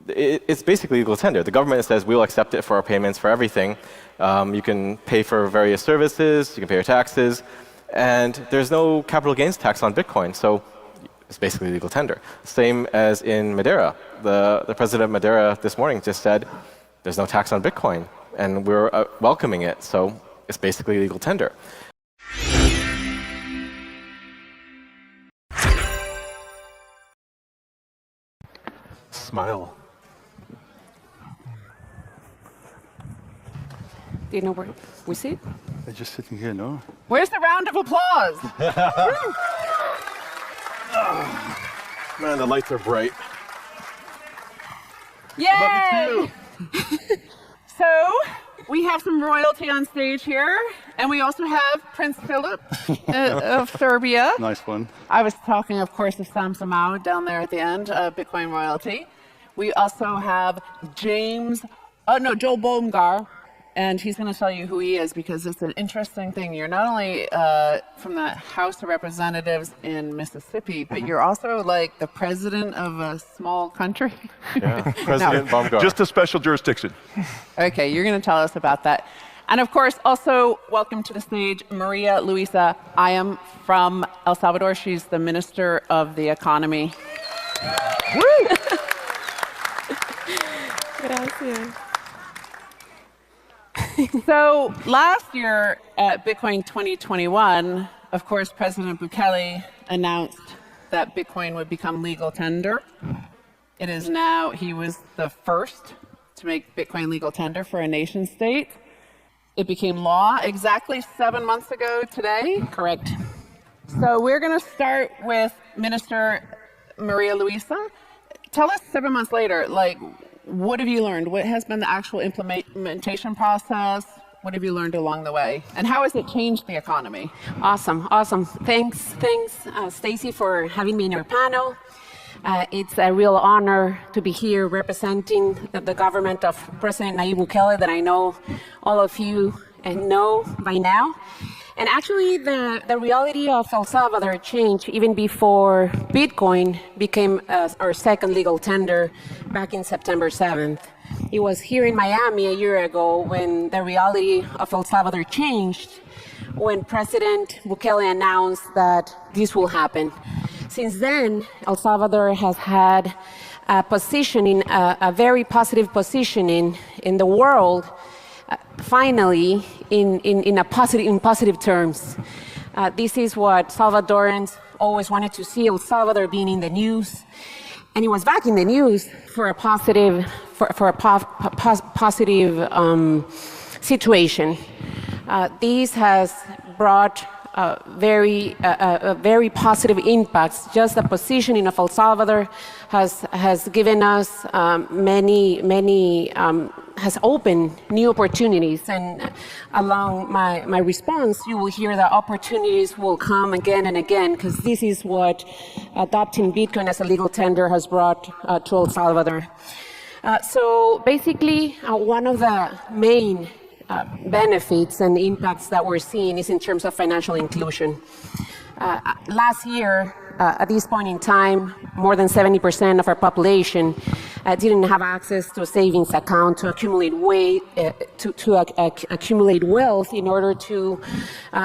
it's basically legal tender. The government says we'll accept it for our payments for everything. You can pay for various services, you can pay your taxes, and there's no capital gains tax on Bitcoin, so it's basically legal tender. Same as in Madeira. The president of Madeira this morning just said there's no tax on Bitcoin, and we're welcoming it, so it's basically legal tender. Smile. Do you know where we sit? They're just sitting here, no? Where's the round of applause? Man, the lights are bright. Yay! So, we have some royalty on stage here, and we also have Prince Filip of Serbia. Nice one. I was talking, of course, of Samson Mow down there at the end, Bitcoin royalty. We also have Joe Bomgar, and he's going to tell you who he is because it's an interesting thing. You're not only from the House of Representatives in Mississippi, but you're also like the president of a small country. Yeah, President Bomgar. Just a special jurisdiction. Okay, you're going to tell us about that. And of course, also welcome to the stage, Maria Luisa Hayem from El Salvador. She's the Minister of the Economy. Woo! Gracias. So last year at Bitcoin 2021, of course, President Bukele announced that Bitcoin would become legal tender. It is now, he was the first to make Bitcoin legal tender for a nation state. It became law exactly 7 months ago today. Correct. So we're going to start with Minister Maria Luisa. Tell us 7 months later, like, what have you learned? What has been the actual implementation process? What have you learned along the way? And how has it changed the economy? Awesome. Thanks, Stacy, for having me in your panel. It's a real honor to be here representing the government of President Nayib Bukele that I know all of you know by now. And actually, the reality of El Salvador changed even before Bitcoin became our second legal tender back in September 7th. It was here in Miami a year ago when the reality of El Salvador changed, when President Bukele announced that this will happen. Since then, El Salvador has had a positioning, a very positive positioning in the world, finally, in positive terms. This is what Salvadorans always wanted to see, El Salvador being in the news, and it was back in the news for a positive, situation. This has brought very positive impacts. Just the positioning of El Salvador has given us has opened new opportunities. And along my response, you will hear that opportunities will come again and again, because this is what adopting Bitcoin as a legal tender has brought to El Salvador. So basically, one of the main benefits and impacts that we're seeing is in terms of financial inclusion. Last year, at this point in time, more than 70% of our population didn't have access to a savings account to accumulate accumulate wealth in order to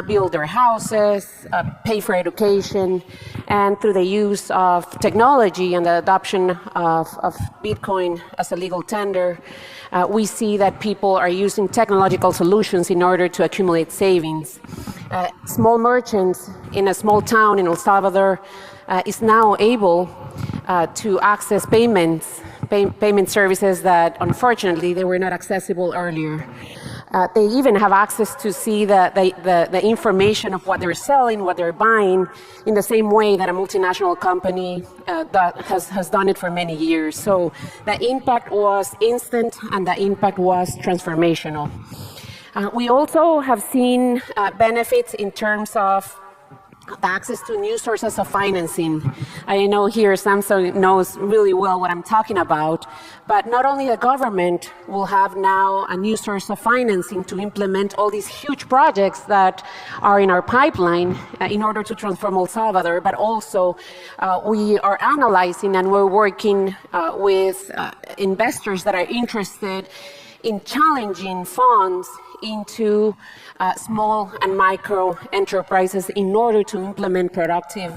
build their houses, pay for education, and through the use of technology and the adoption of Bitcoin as a legal tender, we see that people are using technological solutions in order to accumulate savings. Small merchants in a small town in El Salvador is now able to access payment services that unfortunately they were not accessible earlier. They even have access to see the information of what they're selling, what they're buying, in the same way that a multinational company that has done it for many years. So the impact was instant and the impact was transformational. We also have seen benefits in terms of access to new sources of financing. I know here Samson knows really well what I'm talking about, but not only the government will have now a new source of financing to implement all these huge projects that are in our pipeline in order to transform El Salvador, but also we are analyzing and we're working with investors that are interested in challenging funds into small and micro enterprises in order to implement productive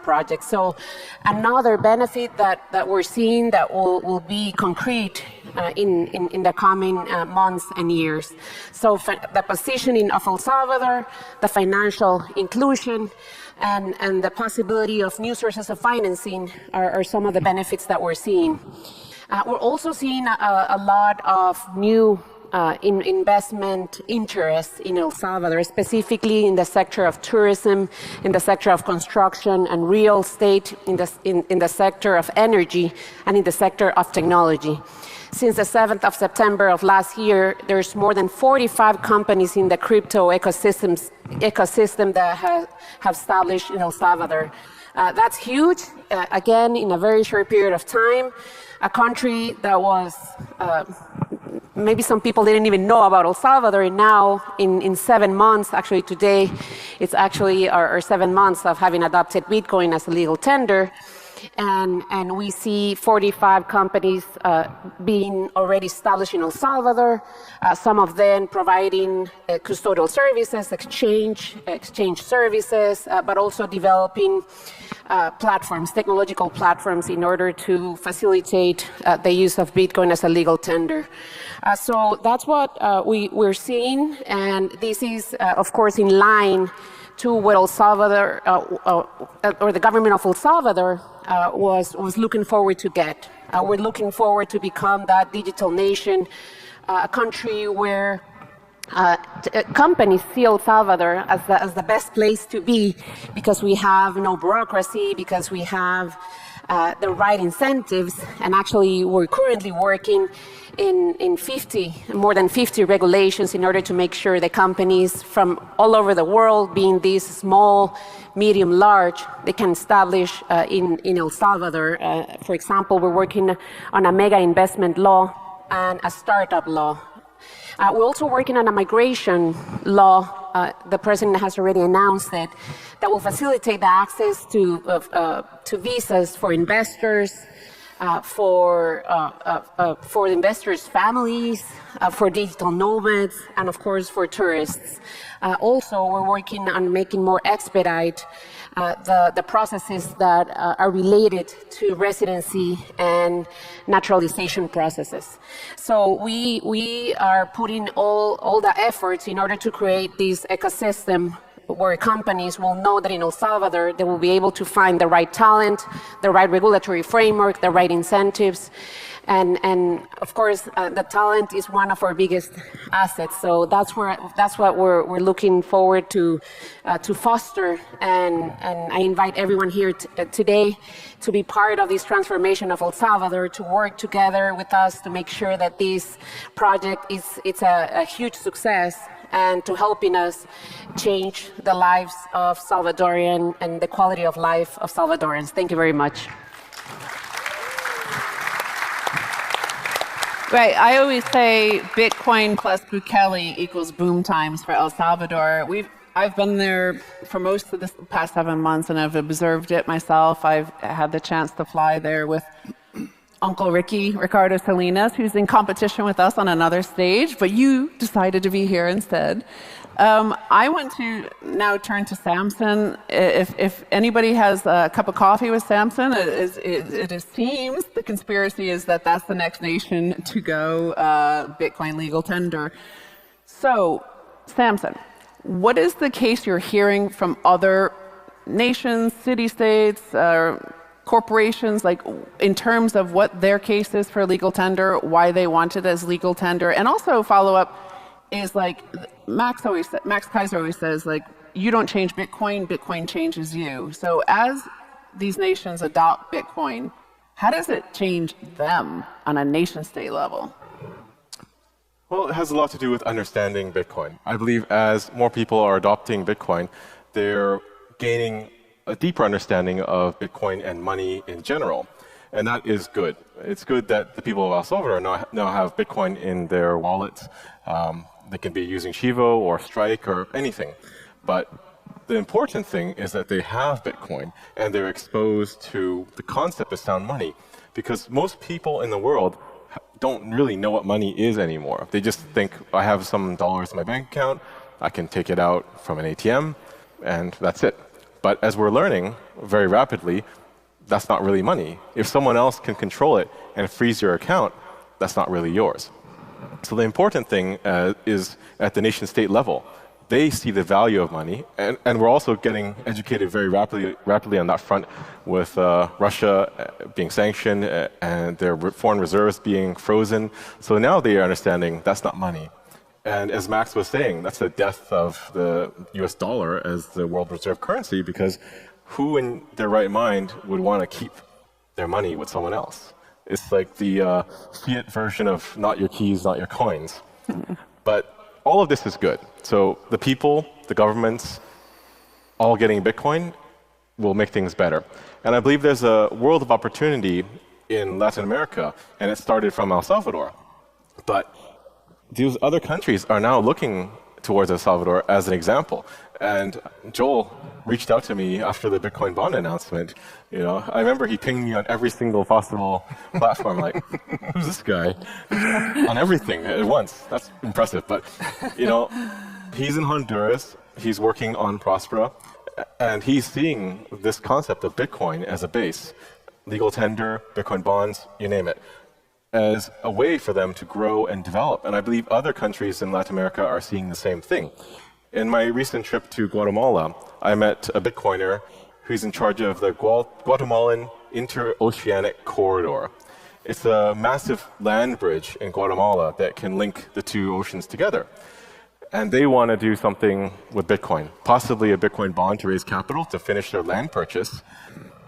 projects. So another benefit that we're seeing that will be concrete in the coming months and years. So the positioning of El Salvador, the financial inclusion, and the possibility of new sources of financing are some of the benefits that we're seeing. We're also seeing a lot of new investment interest in El Salvador, specifically in the sector of tourism, in the sector of construction and real estate, in the sector of energy, and in the sector of technology. Since the 7th of September of last year, there's more than 45 companies in the crypto ecosystem that have established in El Salvador. That's huge, again, in a very short period of time. A country that was, maybe some people didn't even know about El Salvador, and now in 7 months, actually today, it's actually our 7 months of having adopted Bitcoin as a legal tender. And we see 45 companies being already established in El Salvador, some of them providing custodial services, exchange services, but also developing platforms, technological platforms, in order to facilitate the use of Bitcoin as a legal tender. So that's what we're seeing, and this is, of course, in line to what El Salvador, or the government of El Salvador, was looking forward to get. We're looking forward to become that digital nation, a country where companies see El Salvador as the best place to be, because we have no bureaucracy, because we have the right incentives, and actually we're currently working in more than 50 regulations in order to make sure the companies from all over the world, being these small, medium, large, they can establish in El Salvador. For example, we're working on a mega investment law and a startup law. We're also working on a migration law. The president has already announced it, that will facilitate the access to visas for investors, for investors' families, for digital nomads, and of course for tourists. Also, we're working on making more expedite the processes that are related to residency and naturalization processes. So we are putting all the efforts in order to create this ecosystem where companies will know that in El Salvador they will be able to find the right talent, the right regulatory framework, the right incentives. And of course, the talent is one of our biggest assets. So that's what we're looking forward to foster. And I invite everyone here today to be part of this transformation of El Salvador, to work together with us to make sure that this project it's a huge success, and to helping us change the lives of Salvadorian and the quality of life of Salvadorans. Thank you very much. Right, I always say Bitcoin plus Bukele equals boom times for El Salvador. I've been there for most of the past 7 months, and I've observed it myself. I've had the chance to fly there with Uncle Ricardo Salinas, who's in competition with us on another stage, but you decided to be here instead. I want to now turn to Samson. If anybody has a cup of coffee with Samson, it seems the conspiracy is that that's the next nation to go Bitcoin legal tender. So, Samson, what is the case you're hearing from other nations, city-states, corporations, like in terms of what their case is for legal tender, why they want it as legal tender, and also follow up is like Max Kaiser always says, like, you don't change Bitcoin, Bitcoin changes you. So as these nations adopt Bitcoin, how does it change them on a nation state level? Well, it has a lot to do with understanding Bitcoin. I believe as more people are adopting Bitcoin, they're gaining a deeper understanding of Bitcoin and money in general. And that is good. It's good that the people of El Salvador now have Bitcoin in their wallets. They can be using Chivo or Strike or anything. But the important thing is that they have Bitcoin and they're exposed to the concept of sound money, because most people in the world don't really know what money is anymore. They just think, I have some dollars in my bank account, I can take it out from an ATM, and that's it. But as we're learning very rapidly, that's not really money. If someone else can control it and freeze your account, that's not really yours. So the important thing is at the nation state level. They see the value of money, and we're also getting educated very rapidly on that front with Russia being sanctioned and their foreign reserves being frozen. So now they are understanding that's not money. And as Max was saying, that's the death of the US dollar as the world reserve currency, because who in their right mind would want to keep their money with someone else? It's like the fiat version of not your keys, not your coins. But all of this is good. So the people, the governments, all getting Bitcoin will make things better. And I believe there's a world of opportunity in Latin America, and it started from El Salvador. But these other countries are now looking towards El Salvador as an example. And Joel reached out to me after the Bitcoin bond announcement. You know, I remember he pinged me on every single possible platform, like, who's this guy? On everything at once. That's impressive. But, you know, he's in Honduras, he's working on Prospera, and he's seeing this concept of Bitcoin as a base. Legal tender, Bitcoin bonds, you name it, as a way for them to grow and develop. And I believe other countries in Latin America are seeing the same thing. In my recent trip to Guatemala, I met a Bitcoiner who's in charge of the Guatemalan Interoceanic Corridor. It's a massive land bridge in Guatemala that can link the two oceans together. And they want to do something with Bitcoin, possibly a Bitcoin bond to raise capital to finish their land purchase.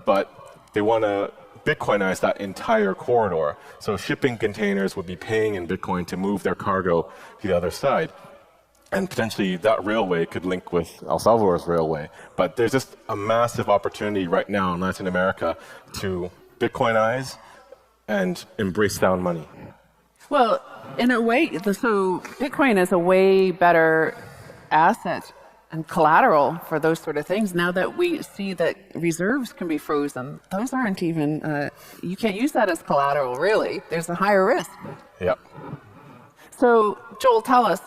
But they want to Bitcoinize that entire corridor. So shipping containers would be paying in Bitcoin to move their cargo to the other side. And potentially that railway could link with El Salvador's railway. But there's just a massive opportunity right now in Latin America to Bitcoinize and embrace sound money. Well, in a way, so Bitcoin is a way better asset and collateral for those sort of things. Now that we see that reserves can be frozen, those aren't even, you can't use that as collateral, really. There's a higher risk. Yep. So, Joel, tell us,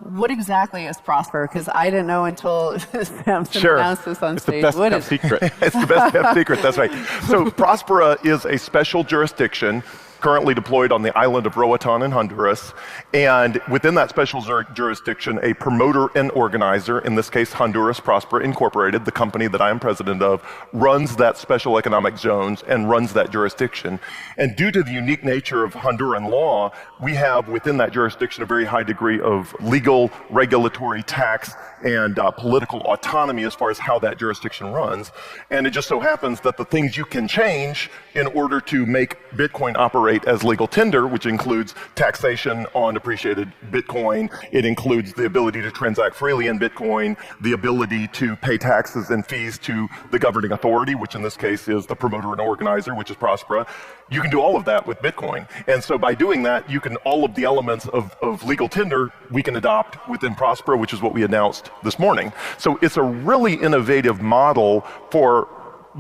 what exactly is Prospera? Because I didn't know until Samson announced this on stage. It's the best kept secret. It's the best kept secret, that's right. So Prospera is a special jurisdiction currently deployed on the island of Roatan in Honduras. And within that special jurisdiction, a promoter and organizer, in this case Honduras Prospera Incorporated, the company that I am president of, runs that special economic zones and runs that jurisdiction. And due to the unique nature of Honduran law, we have within that jurisdiction a very high degree of legal, regulatory, tax, and political autonomy as far as how that jurisdiction runs. And it just so happens that the things you can change in order to make Bitcoin operate as legal tender, which includes taxation on appreciated Bitcoin, it includes the ability to transact freely in Bitcoin, the ability to pay taxes and fees to the governing authority, which in this case is the promoter and organizer, which is Prospera. You can do all of that with Bitcoin. And so by doing that, you can, all of the elements of legal tender, we can adopt within Prospera, which is what we announced this morning. So it's a really innovative model for,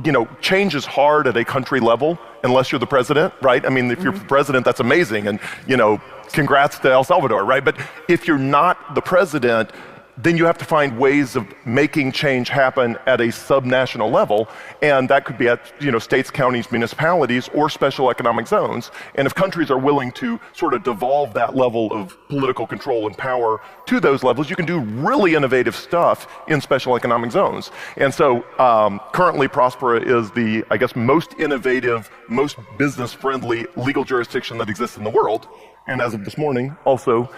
you know, change is hard at a country level unless you're the president, right? I mean, if you're the president, that's amazing. And, you know, congrats to El Salvador, right? But if you're not the president, then you have to find ways of making change happen at a subnational level. And that could be at, you know, states, counties, municipalities, or special economic zones. And if countries are willing to sort of devolve that level of political control and power to those levels, you can do really innovative stuff in special economic zones. And so currently Prospera is the, I guess, most innovative, most business-friendly legal jurisdiction that exists in the world. And as of this morning, also,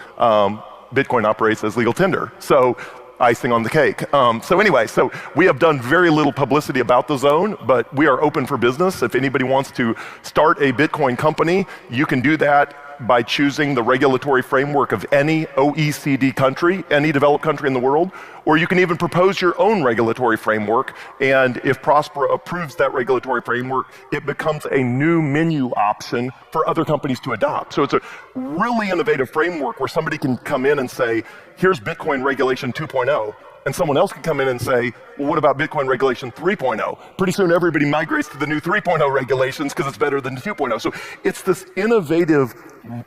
Bitcoin operates as legal tender. So icing on the cake. So anyway, so we have done very little publicity about the zone, but we are open for business. If anybody wants to start a Bitcoin company, you can do that by choosing the regulatory framework of any OECD country, any developed country in the world, or you can even propose your own regulatory framework, and if Prospera approves that regulatory framework, it becomes a new menu option for other companies to adopt. So it's a really innovative framework where somebody can come in and say, here's Bitcoin Regulation 2.0, and someone else can come in and say, well, what about Bitcoin Regulation 3.0? Pretty soon everybody migrates to the new 3.0 regulations because it's better than 2.0. So it's this innovative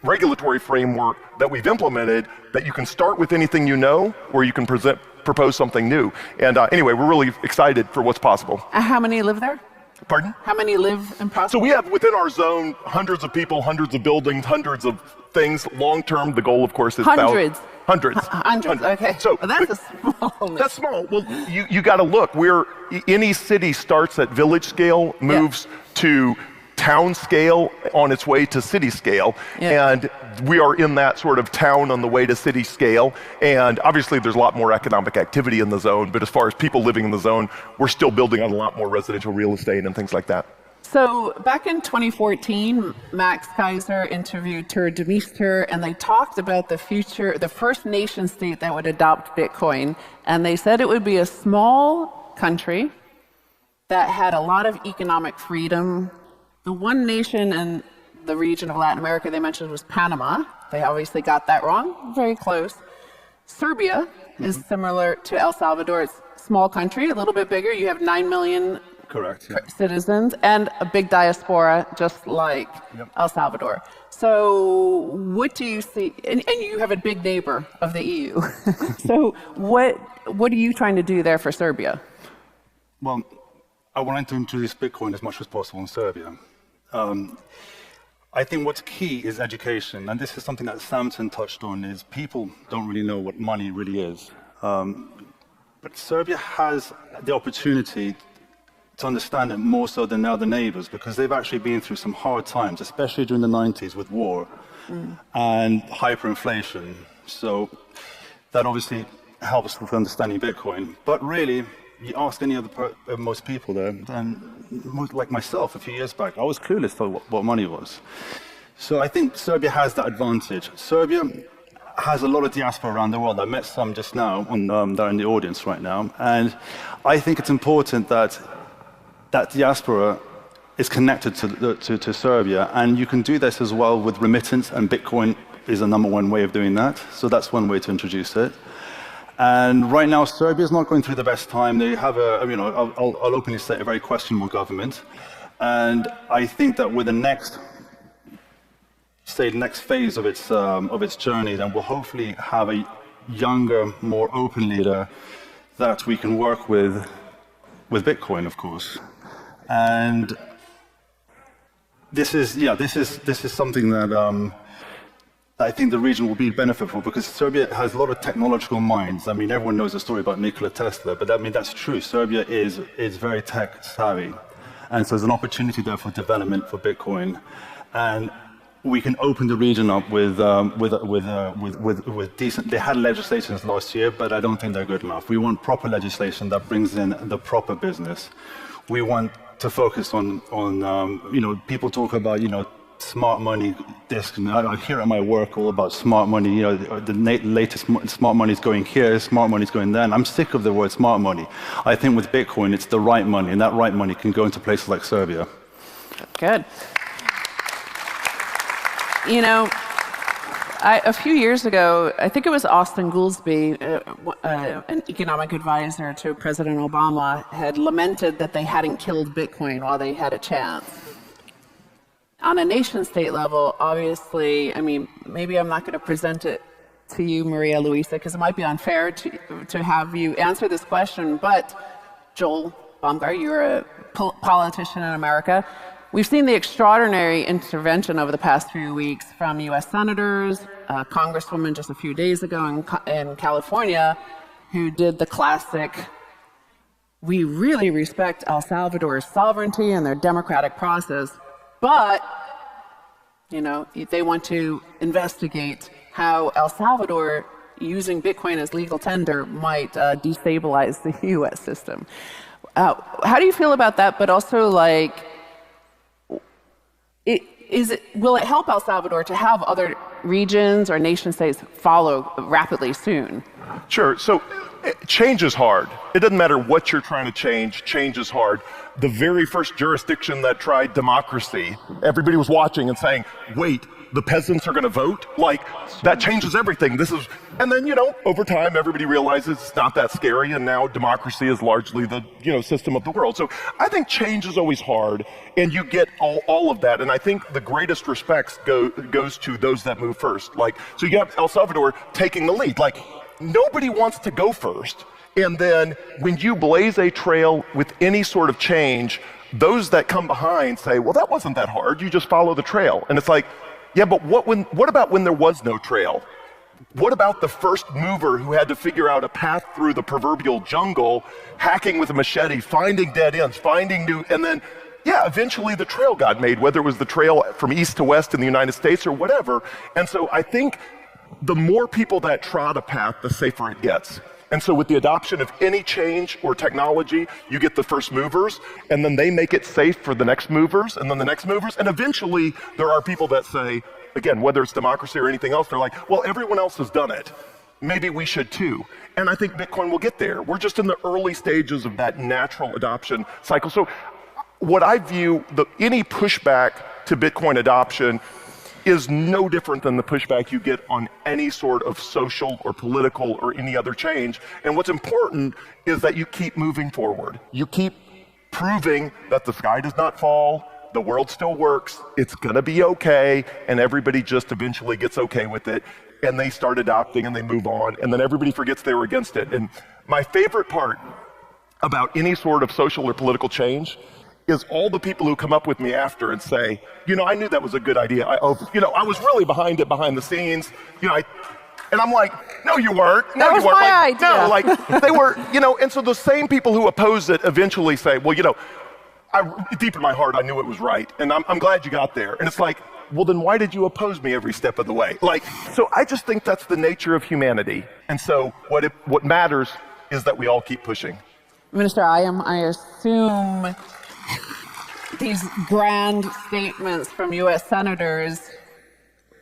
regulatory framework that we've implemented that you can start with anything you know, or you can propose something new. And anyway, we're really excited for what's possible. How many live there? Pardon? How many live in Prospera? So we have within our zone hundreds of people, hundreds of buildings, hundreds of things. Long term, the goal, of course, is Hundreds. Hundreds. Okay. So well, that's a small. That's small. Well, you got to look. Any city starts at village scale, moves to town scale on its way to city scale, and we are in that sort of town on the way to city scale. And obviously, there's a lot more economic activity in the zone. But as far as people living in the zone, we're still building on a lot more residential real estate and things like that. So back in 2014, Max Kaiser interviewed Tur Demeester, and they talked about the future, the first nation state that would adopt Bitcoin. And they said it would be a small country that had a lot of economic freedom. The one nation in the region of Latin America they mentioned was Panama. They obviously got that wrong, very close. Serbia is similar to El Salvador. It's a small country, a little bit bigger. You have 9 million Correct. citizens and a big diaspora, just like El Salvador. So what do you see? And you have a big neighbor of the EU. So what are you trying to do there for Serbia? Well, I wanted to introduce Bitcoin as much as possible in Serbia. I think what's key is education, and this is something that Samson touched on, is people don't really know what money really is. But Serbia has the opportunity to understand it more so than their other neighbors, because they've actually been through some hard times, especially during the 90s with war and hyperinflation. So that obviously helps with understanding Bitcoin. But really, you ask any other most people there, and like myself a few years back, I was clueless for what money was. So I think Serbia has that advantage. Serbia has a lot of diaspora around the world. I met some just now, they're in the audience right now, and I think it's important that diaspora is connected to Serbia, and you can do this as well with remittance, and Bitcoin is the #1 way of doing that. So that's one way to introduce it. And right now, Serbia is not going through the best time. They have I'll openly say, a very questionable government. And I think that with the next phase of its journey, then we'll hopefully have a younger, more open leader that we can work with Bitcoin, of course. And this is something that I think the region will be beneficial, because Serbia has a lot of technological minds. I mean, everyone knows the story about Nikola Tesla, but that's true. Serbia is very tech savvy, and so there's an opportunity there for development for Bitcoin, and we can open the region up with decent. They had legislations last year, but I don't think they're good enough. We want proper legislation that brings in the proper business. We want to focus on people talk about smart money. I hear at my work all about smart money. The latest smart money is going here, smart money is going there. And I'm sick of the word smart money. I think with Bitcoin, it's the right money, and that right money can go into places like Serbia. Good. A few years ago, I think it was Austin Goolsbee, an economic advisor to President Obama, had lamented that they hadn't killed Bitcoin while they had a chance. On a nation-state level, obviously, maybe I'm not going to present it to you, Maria Luisa, because it might be unfair to have you answer this question, but Joel Bomgar, you're a politician in America. We've seen the extraordinary intervention over the past few weeks from U.S. senators, a congresswoman just a few days ago in California, who did the classic, we really respect El Salvador's sovereignty and their democratic process, but they want to investigate how El Salvador, using Bitcoin as legal tender, might destabilize the U.S. system. How do you feel about that? But also, will it help El Salvador to have other regions or nation states follow rapidly soon? Sure. So change is hard. It doesn't matter what you're trying to change. Change is hard. The very first jurisdiction that tried democracy, everybody was watching and saying, wait, the peasants are going to vote? Like, that changes everything. And then, over time, everybody realizes it's not that scary, and now democracy is largely the, system of the world. So I think change is always hard, and you get all of that. And I think the greatest respects goes to those that move first. So you have El Salvador taking the lead. Nobody wants to go first. And then when you blaze a trail with any sort of change, those that come behind say, well, that wasn't that hard. You just follow the trail. And it's like, yeah, but what about when there was no trail? What about the first mover who had to figure out a path through the proverbial jungle, hacking with a machete, finding dead ends, finding new, and then, yeah, eventually the trail got made, whether it was the trail from east to west in the United States or whatever. And so I think the more people that trot a path, the safer it gets. And so with the adoption of any change or technology, you get the first movers, and then they make it safe for the next movers, and then the next movers, and eventually there are people that say, again, whether it's democracy or anything else, they're like, well, everyone else has done it. Maybe we should too. And I think Bitcoin will get there. We're just in the early stages of that natural adoption cycle. So what I view, any pushback to Bitcoin adoption is no different than the pushback you get on any sort of social or political or any other change. And what's important is that you keep moving forward. You keep proving that the sky does not fall, the world still works, it's gonna be okay, and everybody just eventually gets okay with it, and they start adopting and they move on, and then everybody forgets they were against it. And my favorite part about any sort of social or political change is all the people who come up with me after and say, I knew that was a good idea. I was really behind it behind the scenes. And I'm like, no, you weren't. No, that was you weren't. my idea. No, they were, and so the same people who oppose it eventually say, well, deep in my heart, I knew it was right. And I'm glad you got there. And it's like, well, then why did you oppose me every step of the way? So I just think that's the nature of humanity. And so what matters is that we all keep pushing. Minister Hayem, I assume these grand statements from U.S. senators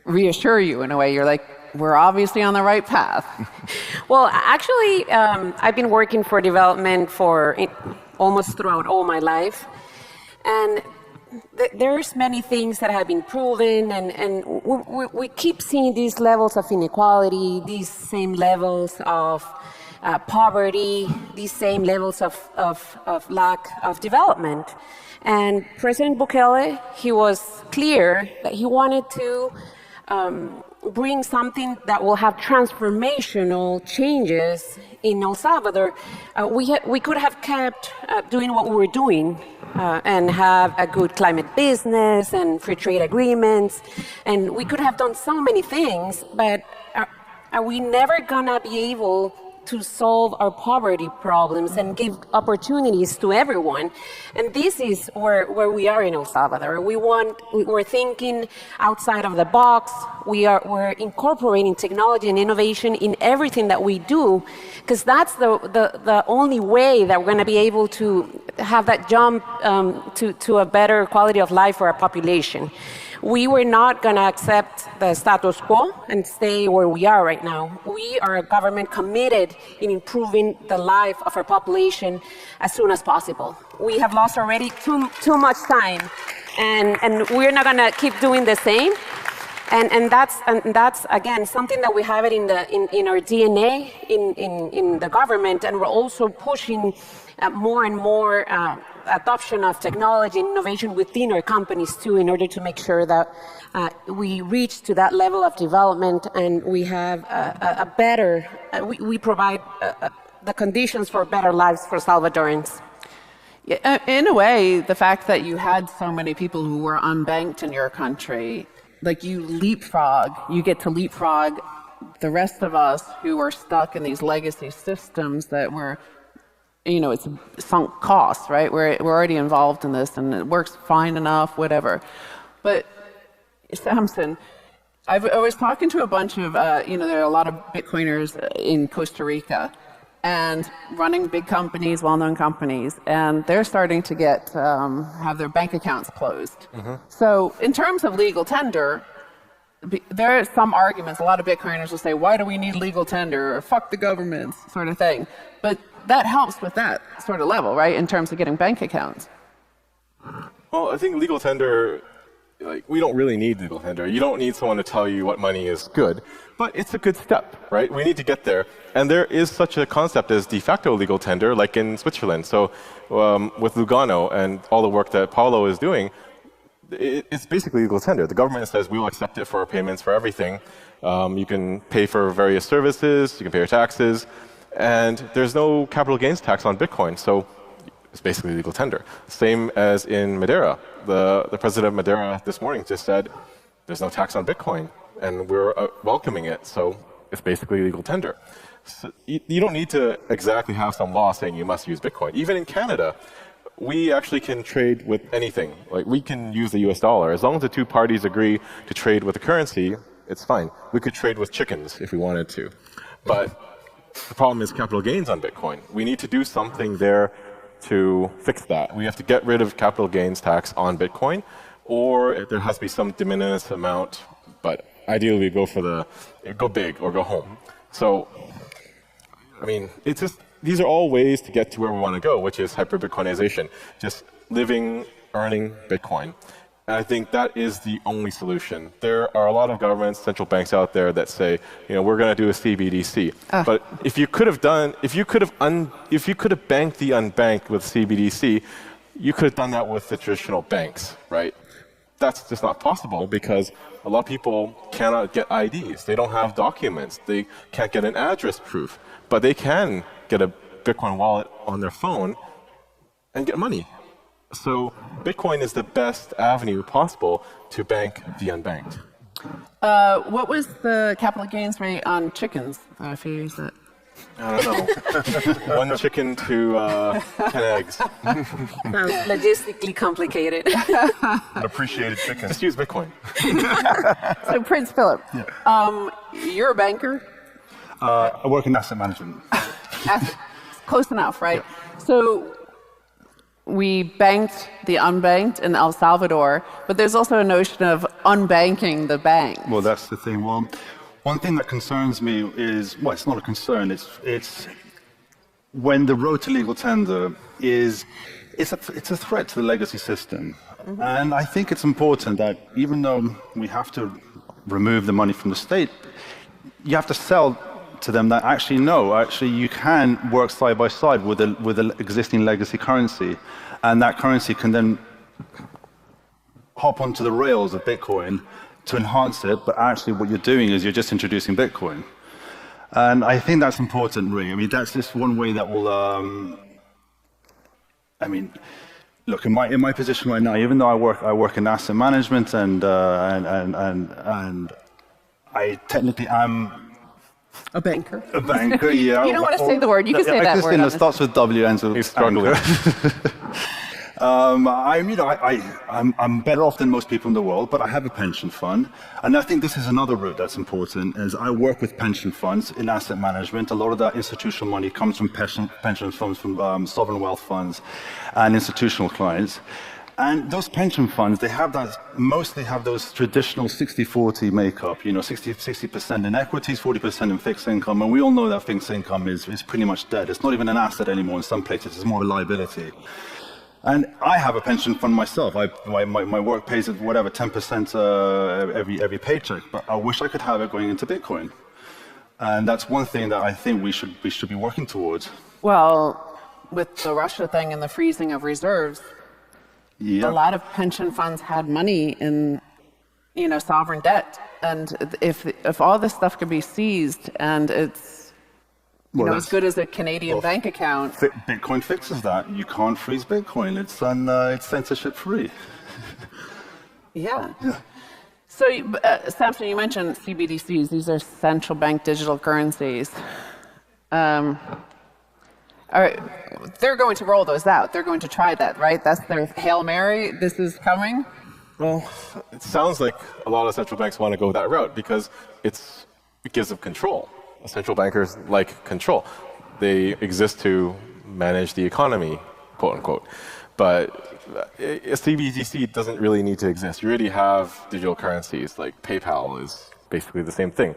reassure you in a way. You're like, we're obviously on the right path. Well, actually, I've been working for development for almost throughout all my life. And there's many things that have been proven, and we keep seeing these levels of inequality, these same levels of poverty, these same levels of lack of development. And President Bukele, he was clear that he wanted to bring something that will have transformational changes in El Salvador. We could have kept doing what we were doing and have a good climate business and free trade agreements, and we could have done so many things, but are we never gonna be able to solve our poverty problems and give opportunities to everyone? And this is where we are in El Salvador. We're thinking outside of the box. We're incorporating technology and innovation in everything that we do, because that's the only way that we're going to be able to have that jump to a better quality of life for our population. We were not going to accept the status quo and stay where we are right now. We are a government committed in improving the life of our population as soon as possible. We have lost already too much time, and we're not going to keep doing the same. And that's again something that we have it in our DNA in the government, and we're also pushing more and more adoption of technology and innovation within our companies too, in order to make sure that we reach to that level of development and we have a better, we provide the conditions for better lives for Salvadorans. In a way, the fact that you had so many people who were unbanked in your country, like you get to leapfrog the rest of us who are stuck in these legacy systems that were, it's sunk costs, right? We're already involved in this and it works fine enough, whatever. But Samson, I was talking to a bunch of, there are a lot of Bitcoiners in Costa Rica, and running big companies, well-known companies, and they're starting to get have their bank accounts closed. So in terms of legal tender, there are some arguments. A lot of Bitcoiners will say, why do we need legal tender, or fuck the government, sort of thing. But that helps with that sort of level, right, in terms of getting bank accounts. Well, I think legal tender, we don't really need legal tender. You don't need someone to tell you what money is good, but it's a good step, right? We need to get there. And there is such a concept as de facto legal tender, like in Switzerland. So with Lugano and all the work that Paulo is doing, it's basically legal tender. The government says we will accept it for payments for everything. You can pay for various services, you can pay your taxes, and there's no capital gains tax on Bitcoin. So it's basically legal tender. Same as in Madeira. The president of Madeira this morning just said there's no tax on Bitcoin, and we're welcoming it. So it's basically legal tender. So you don't need to exactly have some law saying you must use Bitcoin. Even in Canada, we actually can trade with anything. Like, we can use the US dollar. As long as the two parties agree to trade with the currency, it's fine. We could trade with chickens if we wanted to. But the problem is capital gains on Bitcoin. We need to do something there to fix that. We have to get rid of capital gains tax on Bitcoin, or there has to be some de minimis amount, but ideally we go big or go home. So, I mean, it's just, these are all ways to get to where we want to go, which is hyper-Bitcoinization, just living, earning Bitcoin. And I think that is the only solution. There are a lot of governments, central banks out there that say, we're going to do a CBDC. But if you could have banked the unbanked with CBDC, you could have done that with the traditional banks, right? That's just not possible because a lot of people cannot get IDs. They don't have documents. They can't get an address proof. But they can get a Bitcoin wallet on their phone and get money. So Bitcoin is the best avenue possible to bank the unbanked. What was the capital gains rate on chickens if you use it? I don't know. 1 chicken to 10 eggs. Sounds logistically complicated. An appreciated chicken. Just use Bitcoin. So Prince Philip, you're a banker? I work in asset management. Close enough, right? So we banked the unbanked in El Salvador, but there's also a notion of unbanking the bank. Well, that's the thing. Well, one thing that concerns me is, well, it's not a concern. It's when the road to legal tender it's a threat to the legacy system. And I think it's important that even though we have to remove the money from the state, you have to sell to them that actually you can work side by side with the existing legacy currency, and that currency can then hop onto the rails of Bitcoin to enhance it, but actually what you're doing is you're just introducing Bitcoin. And I think that's important, really. I mean, that's just one way that will, look, in my position right now, even though I work in asset management and I technically am a banker. A banker, yeah. You don't want to say the word. You can say that word. It starts with W, ends with. He's struggling. I'm better off than most people in the world, but I have a pension fund, and I think this is another route that's important. Is I work with pension funds in asset management. A lot of that institutional money comes from pension funds, from sovereign wealth funds, and institutional clients. And those pension funds, mostly have those traditional 60-40 makeup, 60% in equities, 40% in fixed income. And we all know that fixed income is pretty much dead. It's not even an asset anymore in some places. It's more a liability. And I have a pension fund myself. My work pays it, whatever, 10% every paycheck. But I wish I could have it going into Bitcoin. And that's one thing that I think we should be working towards. Well, with the Russia thing and the freezing of reserves, yeah. A lot of pension funds had money in, sovereign debt, and if all this stuff could be seized and it's as good as a Canadian bank account, Bitcoin fixes that. You can't freeze Bitcoin. It's censorship free. Yeah. So, Samson, you mentioned CBDCs. These are central bank digital currencies. They're going to roll those out. They're going to try that, right? That's their Hail Mary. This is coming. Well, it sounds like a lot of central banks want to go that route because it gives them control. Central bankers like control. They exist to manage the economy, quote unquote. But a CBDC doesn't really need to exist. You already have digital currencies, like PayPal is basically the same thing.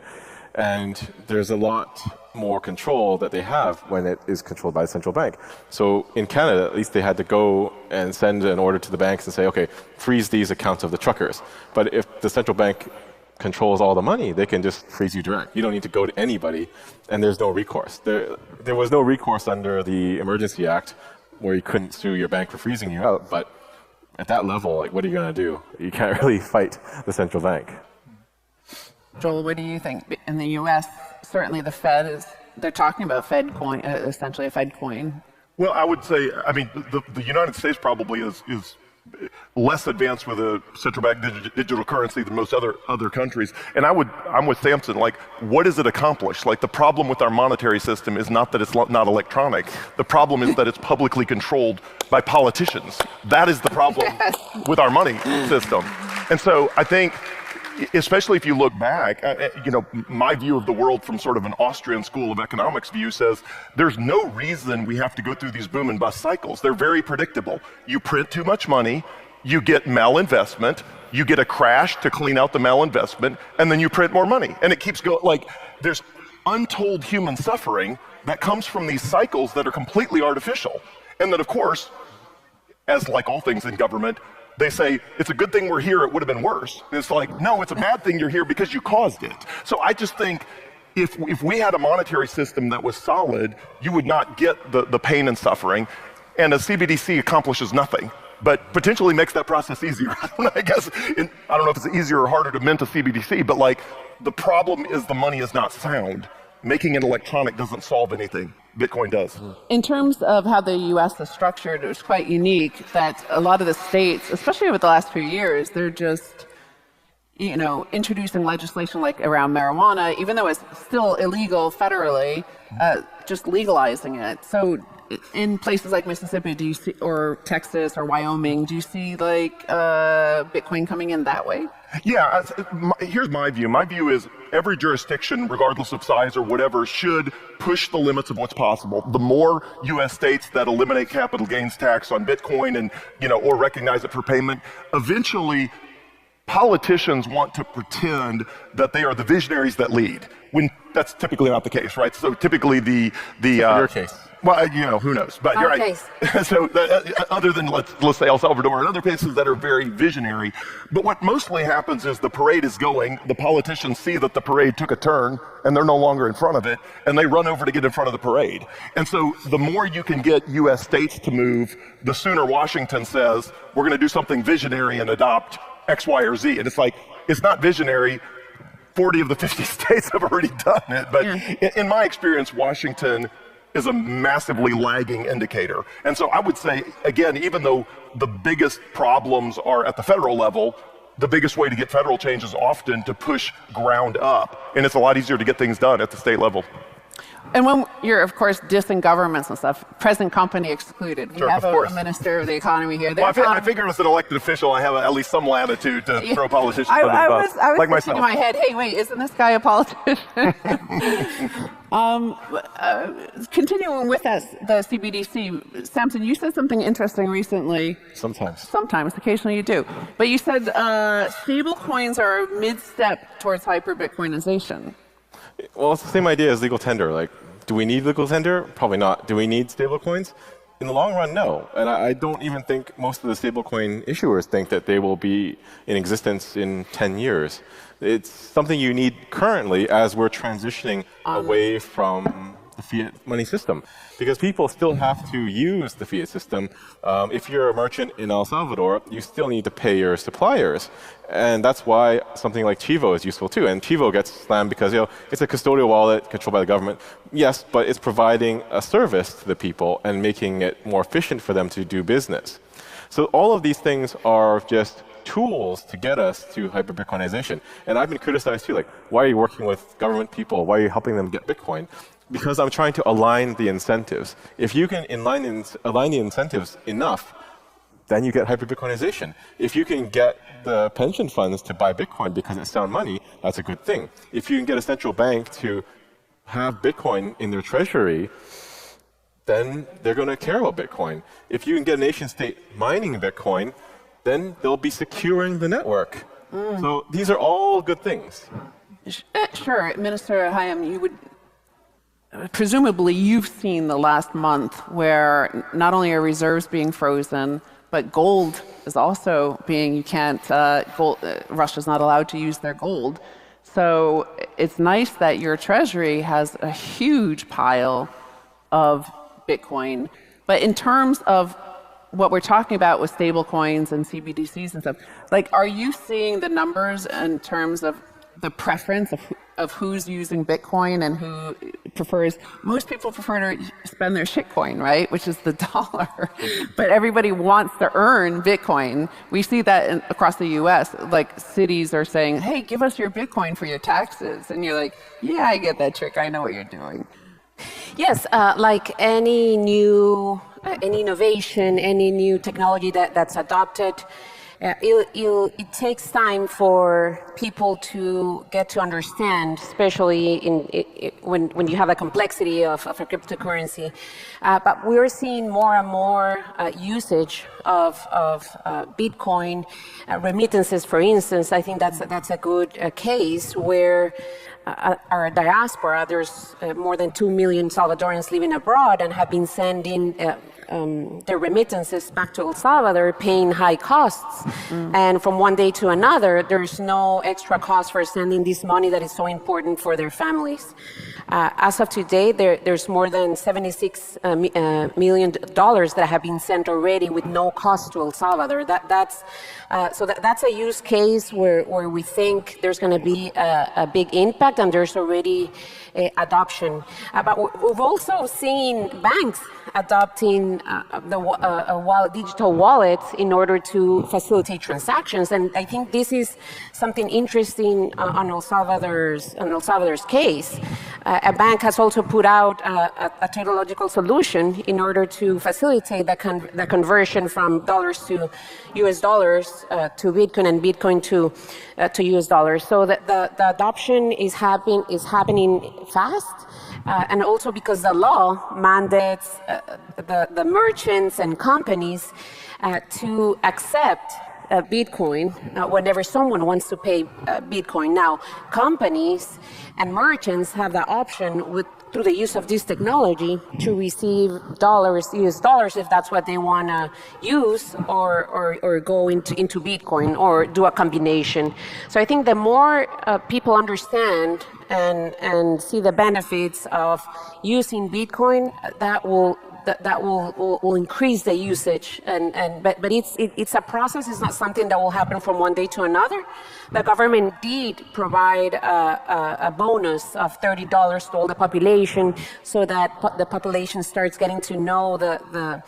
And there's a lot more control that they have when it is controlled by the central bank. So in Canada, at least they had to go and send an order to the banks and say, okay, freeze these accounts of the truckers. But if the central bank controls all the money, they can just freeze you direct. You don't need to go to anybody, and there's no recourse. There was no recourse under the Emergency Act where you couldn't sue your bank for freezing you out, but at that level, like, what are you going to do? You can't really fight the central bank. Joel, what do you think? In the U.S., certainly the Fed they're talking about Fed coin, essentially a Fed coin. Well, I would say, I mean, the United States probably is less advanced with a central bank digital currency than most other countries. And I'm with Samson, like, what does it accomplish? Like, the problem with our monetary system is not that it's not electronic. The problem is that it's publicly controlled by politicians. That is the problem with our money system. And so I think, especially if you look back, my view of the world from sort of an Austrian school of economics view says there's no reason we have to go through these boom and bust cycles. They're very predictable. You print too much money, you get malinvestment, you get a crash to clean out the malinvestment, and then you print more money. And it keeps going. Like, there's untold human suffering that comes from these cycles that are completely artificial. And that, of course, as like all things in government, they say, it's a good thing we're here, it would have been worse. And it's like, no, it's a bad thing you're here because you caused it. So I just think if we had a monetary system that was solid, you would not get the pain and suffering. And a CBDC accomplishes nothing, but potentially makes that process easier. I don't know if it's easier or harder to mint a CBDC, but like, the problem is the money is not sound. Making it electronic doesn't solve anything. Bitcoin does. In terms of how the U.S. is structured, it was quite unique that a lot of the states, especially over the last few years, they're just, introducing legislation like around marijuana, even though it's still illegal federally, just legalizing it. So in places like Mississippi, do you see, or Texas or Wyoming, do you see like Bitcoin coming in that way? Yeah, here's my view. My view is every jurisdiction, regardless of size or whatever, should push the limits of what's possible. The more U.S. states that eliminate capital gains tax on Bitcoin and, or recognize it for payment, eventually politicians want to pretend that they are the visionaries that lead, when that's typically not the case, right? So typically your case. Well, who knows? But you're right. So other than let's say El Salvador and other places that are very visionary, but what mostly happens is the parade is going, the politicians see that the parade took a turn and they're no longer in front of it, and they run over to get in front of the parade. And so the more you can get U.S. states to move, the sooner Washington says, we're going to do something visionary and adopt X, Y, or Z. And it's like, it's not visionary. 40 of the 50 states have already done it. But in my experience, Washington is a massively lagging indicator. And so I would say, again, even though the biggest problems are at the federal level, the biggest way to get federal change is often to push ground up. And it's a lot easier to get things done at the state level. And when you're, of course, dissing governments and stuff, present company excluded. We have a minister of the economy here. Well, I figure as an elected official, I have at least some latitude to throw politicians under the bus. I was like thinking myself. in my head, hey, wait, isn't this guy a politician? Continuing with us, the CBDC, Samson, you said something interesting recently. Sometimes, occasionally you do. But you said stable coins are mid-step towards hyper-Bitcoinization. Well, it's the same idea as legal tender. Like, do we need legal tender? Probably not. Do we need stablecoins? In the long run, no. And I don't even think most of the stablecoin issuers think that they will be in existence in 10 years. It's something you need currently as we're transitioning away from the fiat money system. Because people still have to use the fiat system. If you're a merchant in El Salvador, you still need to pay your suppliers. And that's why something like Chivo is useful too. And Chivo gets slammed because it's a custodial wallet controlled by the government. Yes, but it's providing a service to the people and making it more efficient for them to do business. So all of these things are just tools to get us to hyper-Bitcoinization. And I've been criticized too, like, why are you working with government people? Why are you helping them get Bitcoin? Because I'm trying to align the incentives. If you can align the incentives enough, then you get hyper-Bitcoinization. If you can get the pension funds to buy Bitcoin because it's sound money, that's a good thing. If you can get a central bank to have Bitcoin in their treasury, then they're going to care about Bitcoin. If you can get a nation state mining Bitcoin, then they'll be securing the network. So these are all good things. Sure, Minister Hayem, you would presumably you've seen the last month where not only are reserves being frozen, but gold is also being. You can't. Russia's not allowed to use their gold. So it's nice that your treasury has a huge pile of Bitcoin. But in terms of what we're talking about with stable coins and CBDCs and stuff, like, are you seeing the numbers in terms of the preference of who's using Bitcoin and who prefers? Most people prefer to spend their shitcoin, right, which is the dollar. But everybody wants to earn Bitcoin. We see that across the U.S. Like, cities are saying, hey, give us your Bitcoin for your taxes. And you're like, yeah, I get that trick. I know what you're doing. Yes, like any new any innovation, any new technology that's adopted, it takes time for people to get to understand, especially when you have a complexity of a cryptocurrency. But we're seeing more and more usage of Bitcoin remittances, for instance. I think that's a good case where our diaspora, there's more than 2 million Salvadorans living abroad and have been sending their remittances back to El Salvador, paying high costs. And from one day to another, there's no extra cost for sending this money that is so important for their families. As of today, there's more than $76 million that have been sent already with no cost to El Salvador. That's a use case where we think there's going to be a big impact, and there's already adoption. But we've also seen banks adopting digital wallets in order to facilitate transactions, and I think this is something interesting on El Salvador's case. A bank has also put out a technological solution in order to facilitate the conversion from dollars to US dollars to Bitcoin, and Bitcoin to US dollars. So the adoption is happening fast. And also because the law mandates the merchants and companies to accept Bitcoin whenever someone wants to pay Bitcoin. Now, companies and merchants have the option through the use of this technology to receive US dollars, if that's what they want to use, or go into Bitcoin, or do a combination. So I think the more people understand and see the benefits of using Bitcoin, that will increase the usage. But it's a process. It's not something that will happen from one day to another. The government did provide a bonus of $30 to all the population, so that the population starts getting to know the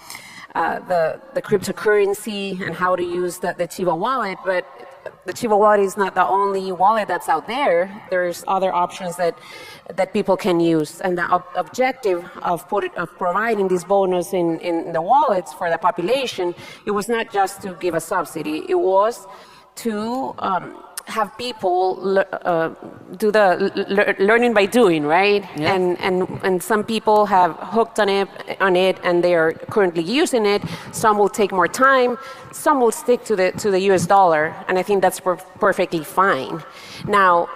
cryptocurrency and how to use the Chivo wallet. But the Chivo wallet is not the only wallet that's out there. There's other options that people can use. And the objective of providing this bonus in the wallets for the population, it was not just to give a subsidy. It was to have people do the learning by doing, right? Yes. And some people have hooked on it, and they are currently using it. Some will take more time. Some will stick to the US dollar, and I think that's perfectly fine. Now,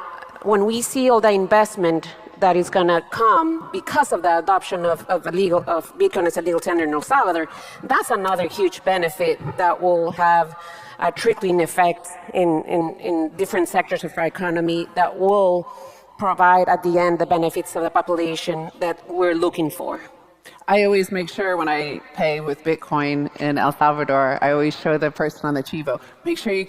when we see all the investment that is going to come because of the adoption of Bitcoin as a legal tender in El Salvador, that's another huge benefit that will have a trickling effect in different sectors of our economy that will provide at the end the benefits of the population that we're looking for. I always make sure when I pay with Bitcoin in El Salvador, I always show the person on the Chivo, make sure you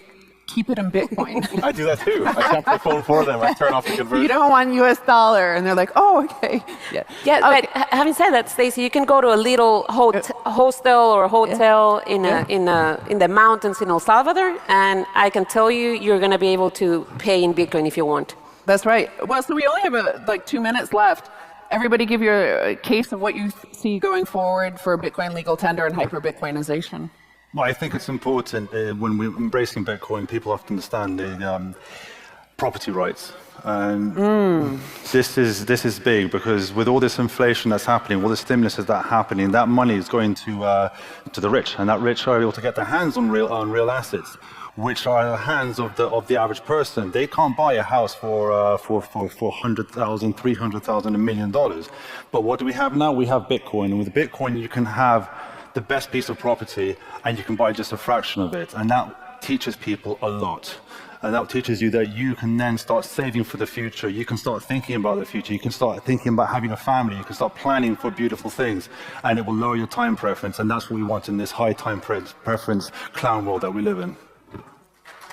keep it in Bitcoin. I do that too. I tap the phone for them. I turn off the conversion. You don't want US dollar, and they're like, "Oh, okay." Yeah. Okay. But having said that, Stacy, you can go to a little hostel or hotel in the mountains in El Salvador, and I can tell you, you're going to be able to pay in Bitcoin if you want. That's right. Well, so we only have 2 minutes left. Everybody, give your case of what you see going forward for Bitcoin legal tender and hyper-Bitcoinization. Well, I think it's important when we're embracing Bitcoin, people have to understand property rights. And this is big, because with all this inflation that's happening, all the stimulus that's happening, that money is going to the rich, and that rich are able to get their hands on real assets, which are in the hands of the average person. They can't buy a house for $100,000, $300,000, $1 million. But what do we have now? We have Bitcoin, and with Bitcoin you can have the best piece of property, and you can buy just a fraction of it, and that teaches people a lot. And that teaches you that you can then start saving for the future. You can start thinking about the future. You can start thinking about having a family. You can start planning for beautiful things. And it will lower your time preference. And that's what we want in this high time preference clown world that we live in.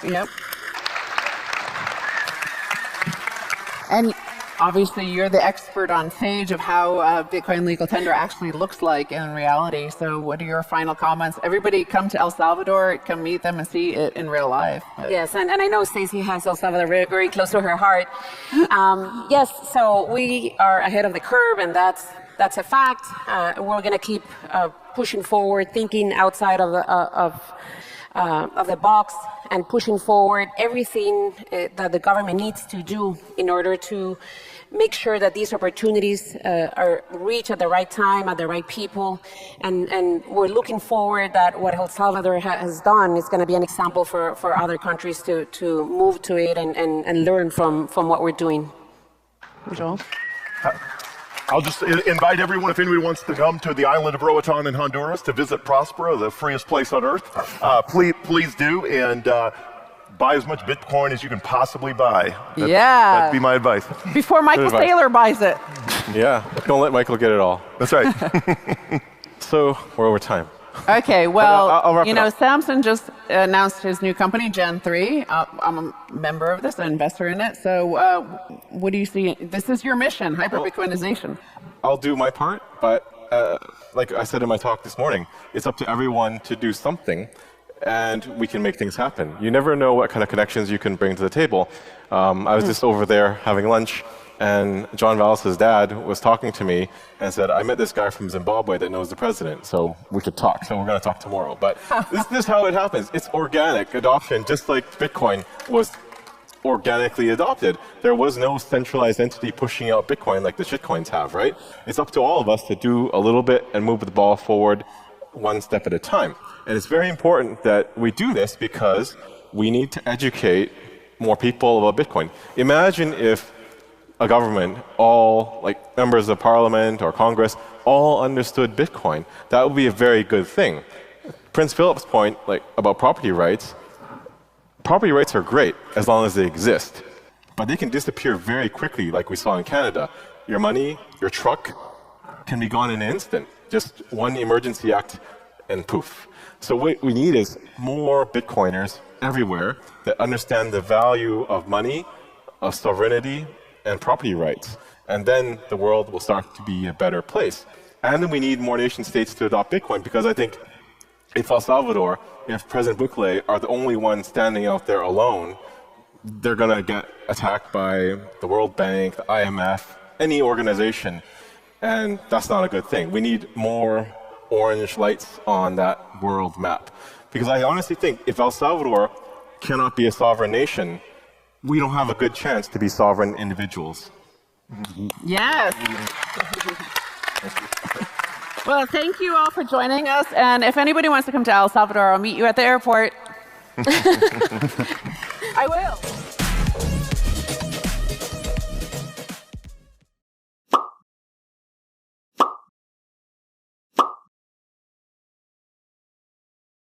Yep. And obviously, you're the expert on stage of how Bitcoin legal tender actually looks like in reality. So what are your final comments? Everybody come to El Salvador, come meet them and see it in real life. Yes, and I know Stacy has El Salvador very, very close to her heart. Yes, so we are ahead of the curve, and that's a fact. We're going to keep pushing forward, thinking outside of the box, and pushing forward everything that the government needs to do in order to make sure that these opportunities are reached at the right time, at the right people. And we're looking forward that what El Salvador has done is going to be an example for other countries to move to it and learn from what we're doing. Joel? I'll just invite everyone, if anybody wants to come to the island of Roatan in Honduras to visit Prospera, the freest place on earth, please do, and buy as much Bitcoin as you can possibly buy. That'd be my advice. Before Michael Saylor buys it. Yeah, don't let Michael get it all. That's right. So we're over time. Okay, well, I'll wrap it up. Samson just announced his new company, Gen 3. I'm a member of this, an investor in it. So what do you see? This is your mission, hyper-Bitcoinization. I'll do my part, but like I said in my talk this morning, it's up to everyone to do something, and we can make things happen. You never know what kind of connections you can bring to the table. I was just over there having lunch, and John Vallis's dad was talking to me and said, I met this guy from Zimbabwe that knows the president, so we could talk. So we're going to talk tomorrow. But this is how it happens. It's organic adoption, just like Bitcoin was organically adopted. There was no centralized entity pushing out Bitcoin like the shitcoins have, right? It's up to all of us to do a little bit and move the ball forward one step at a time. And it's very important that we do this because we need to educate more people about Bitcoin. Imagine if a government, all like members of parliament or Congress, all understood Bitcoin. That would be a very good thing. Prince Philip's point, like about property rights are great as long as they exist, but they can disappear very quickly, like we saw in Canada. Your money, your truck can be gone in an instant. Just one emergency act and poof. So what we need is more Bitcoiners everywhere that understand the value of money, of sovereignty, and property rights. And then the world will start to be a better place. And then we need more nation states to adopt Bitcoin, because I think if El Salvador, if President Bukele are the only ones standing out there alone, they're going to get attacked by the World Bank, the IMF, any organization. And that's not a good thing. We need more orange lights on that world map. Because I honestly think if El Salvador cannot be a sovereign nation, we don't have a good chance to be sovereign individuals. Yes. Well, thank you all for joining us. And if anybody wants to come to El Salvador, I'll meet you at the airport. I will.